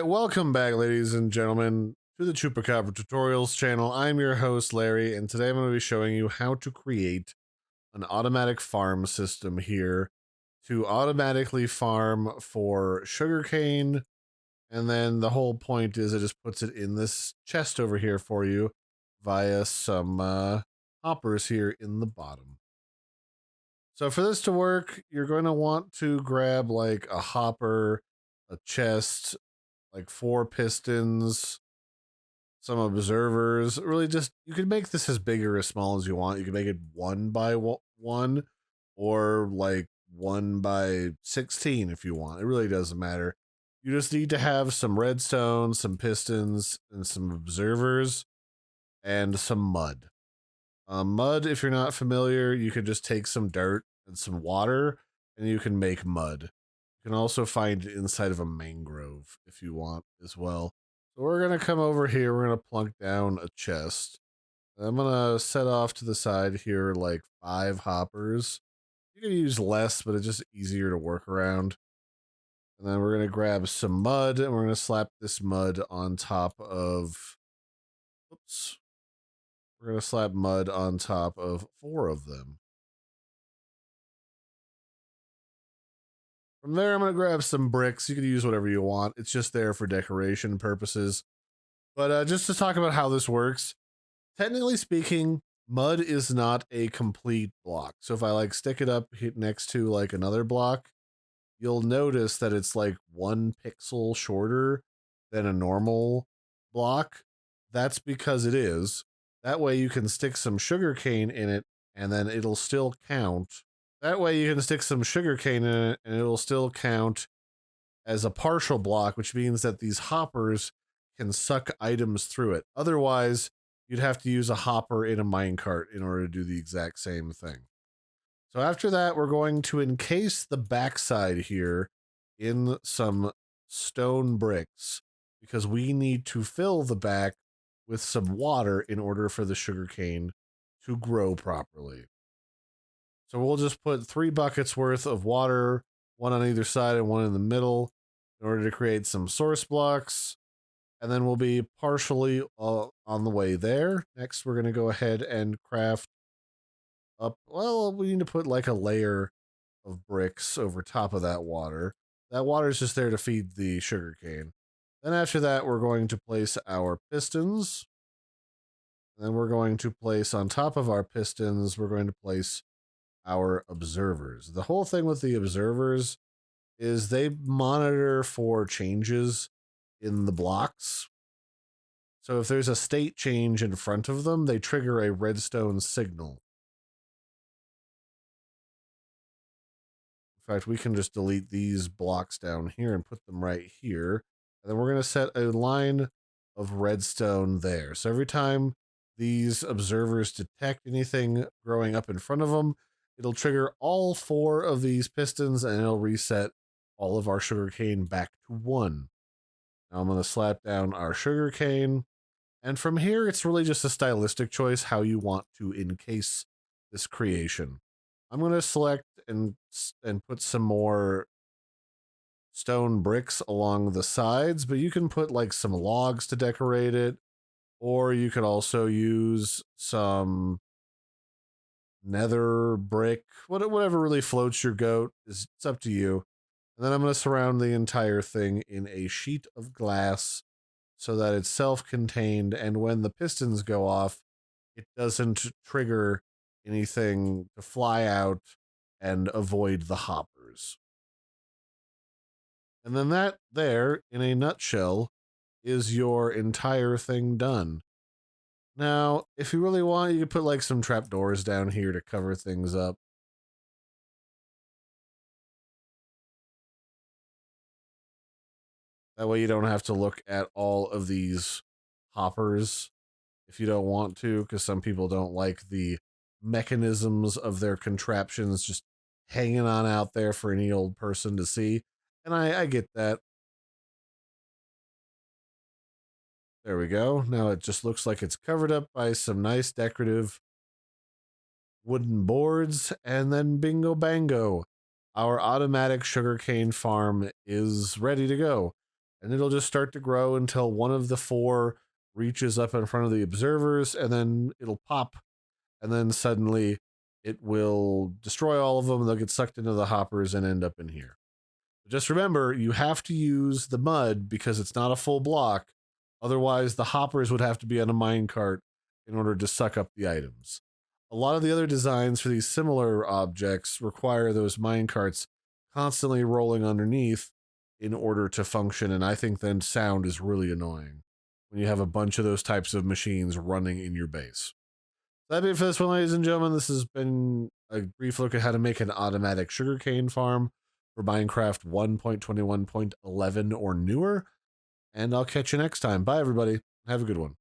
right, welcome back, ladies and gentlemen, to the Chupacabra Tutorials channel. I'm your host, Larry, and today I'm going to be showing you how to create an automatic farm system here to automatically farm for sugarcane, and then the whole point is it just puts it in this chest over here for you via some hoppers here in the bottom. So for this to work, you're going to want to grab like a hopper, a chest, like 4 pistons, some observers. Really, just you can make this as big or as small as you want. You can make it 1 by 1 or like 1 by 16 if you want. It really doesn't matter. You just need to have some redstone, some pistons, and some observers, and some mud. Mud, if you're not familiar, you can just take some dirt and some water, and you can make mud. You can also find it inside of a mangrove if you want as well. So we're going to come over here. We're going to plunk down a chest. I'm going to set off to the side here like 5 hoppers. You can use less, but it's just easier to work around. And then we're going to grab some mud, and we're going to slap this mud on top of... Oops. We're going to slap mud on top of 4 of them. From there, I'm going to grab some bricks. You can use whatever you want. It's just there for decoration purposes. But just to talk about how this works, technically speaking, mud is not a complete block. So if I like stick it up next to like another block, you'll notice that it's like 1 pixel shorter than a normal block. That's because it is. That way you can stick some sugarcane in it and then it'll still count. That way you can stick some sugarcane in it and it'll still count as a partial block, which means that these hoppers can suck items through it. Otherwise, you'd have to use a hopper in a minecart in order to do the exact same thing. So after that, we're going to encase the backside here in some stone bricks because we need to fill the back with some water in order for the sugarcane to grow properly. So we'll just put 3 buckets worth of water, 1 on either side and 1 in the middle, in order to create some source blocks. And then we'll be partially on the way there. Next, we're going to go ahead and craft up. Well, we need to put like a layer of bricks over top of that water. That water is just there to feed the sugarcane. Then after that, we're going to place our pistons. And then we're going to place on top of our pistons, we're going to place our observers. The whole thing with the observers is they monitor for changes in the blocks. So if there's a state change in front of them, they trigger a redstone signal. In fact, we can just delete these blocks down here and put them right here. And then we're going to set a line of redstone there. So every time these observers detect anything growing up in front of them, it'll trigger all 4 of these pistons and it'll reset all of our sugarcane back to 1. Now I'm going to slap down our sugarcane. And from here, it's really just a stylistic choice how you want to encase this creation. I'm going to select and put some more stone bricks along the sides, but you can put like some logs to decorate it, or you could also use some nether brick, whatever really floats your goat. It's up to you. And then I'm going to surround the entire thing in a sheet of glass so that it's self-contained, and when the pistons go off, it doesn't trigger anything to fly out and avoid the hoppers. And then that there, in a nutshell, is your entire thing done. Now, if you really want, you could put like some trapdoors down here to cover things up. That way you don't have to look at all of these hoppers if you don't want to, because some people don't like the mechanisms of their contraptions just hanging on out there for any old person to see. And I get that. There we go. Now it just looks like it's covered up by some nice decorative wooden boards, and then bingo bango. Our automatic sugarcane farm is ready to go. and it'll just start to grow until one of the four reaches up in front of the observers, and then it'll pop, and then suddenly it will destroy all of them, and they'll get sucked into the hoppers and end up in here. Just remember, you have to use the mud because it's not a full block. Otherwise, the hoppers would have to be on a minecart in order to suck up the items. A lot of the other designs for these similar objects require those minecarts constantly rolling underneath in order to function, and I think then sound is really annoying when you have a bunch of those types of machines running in your base. That'd be it for this one, ladies and gentlemen. This has been a brief look at how to make an automatic sugarcane farm for Minecraft 1.21.11 or newer. And I'll catch you next time. Bye, everybody. Have a good one.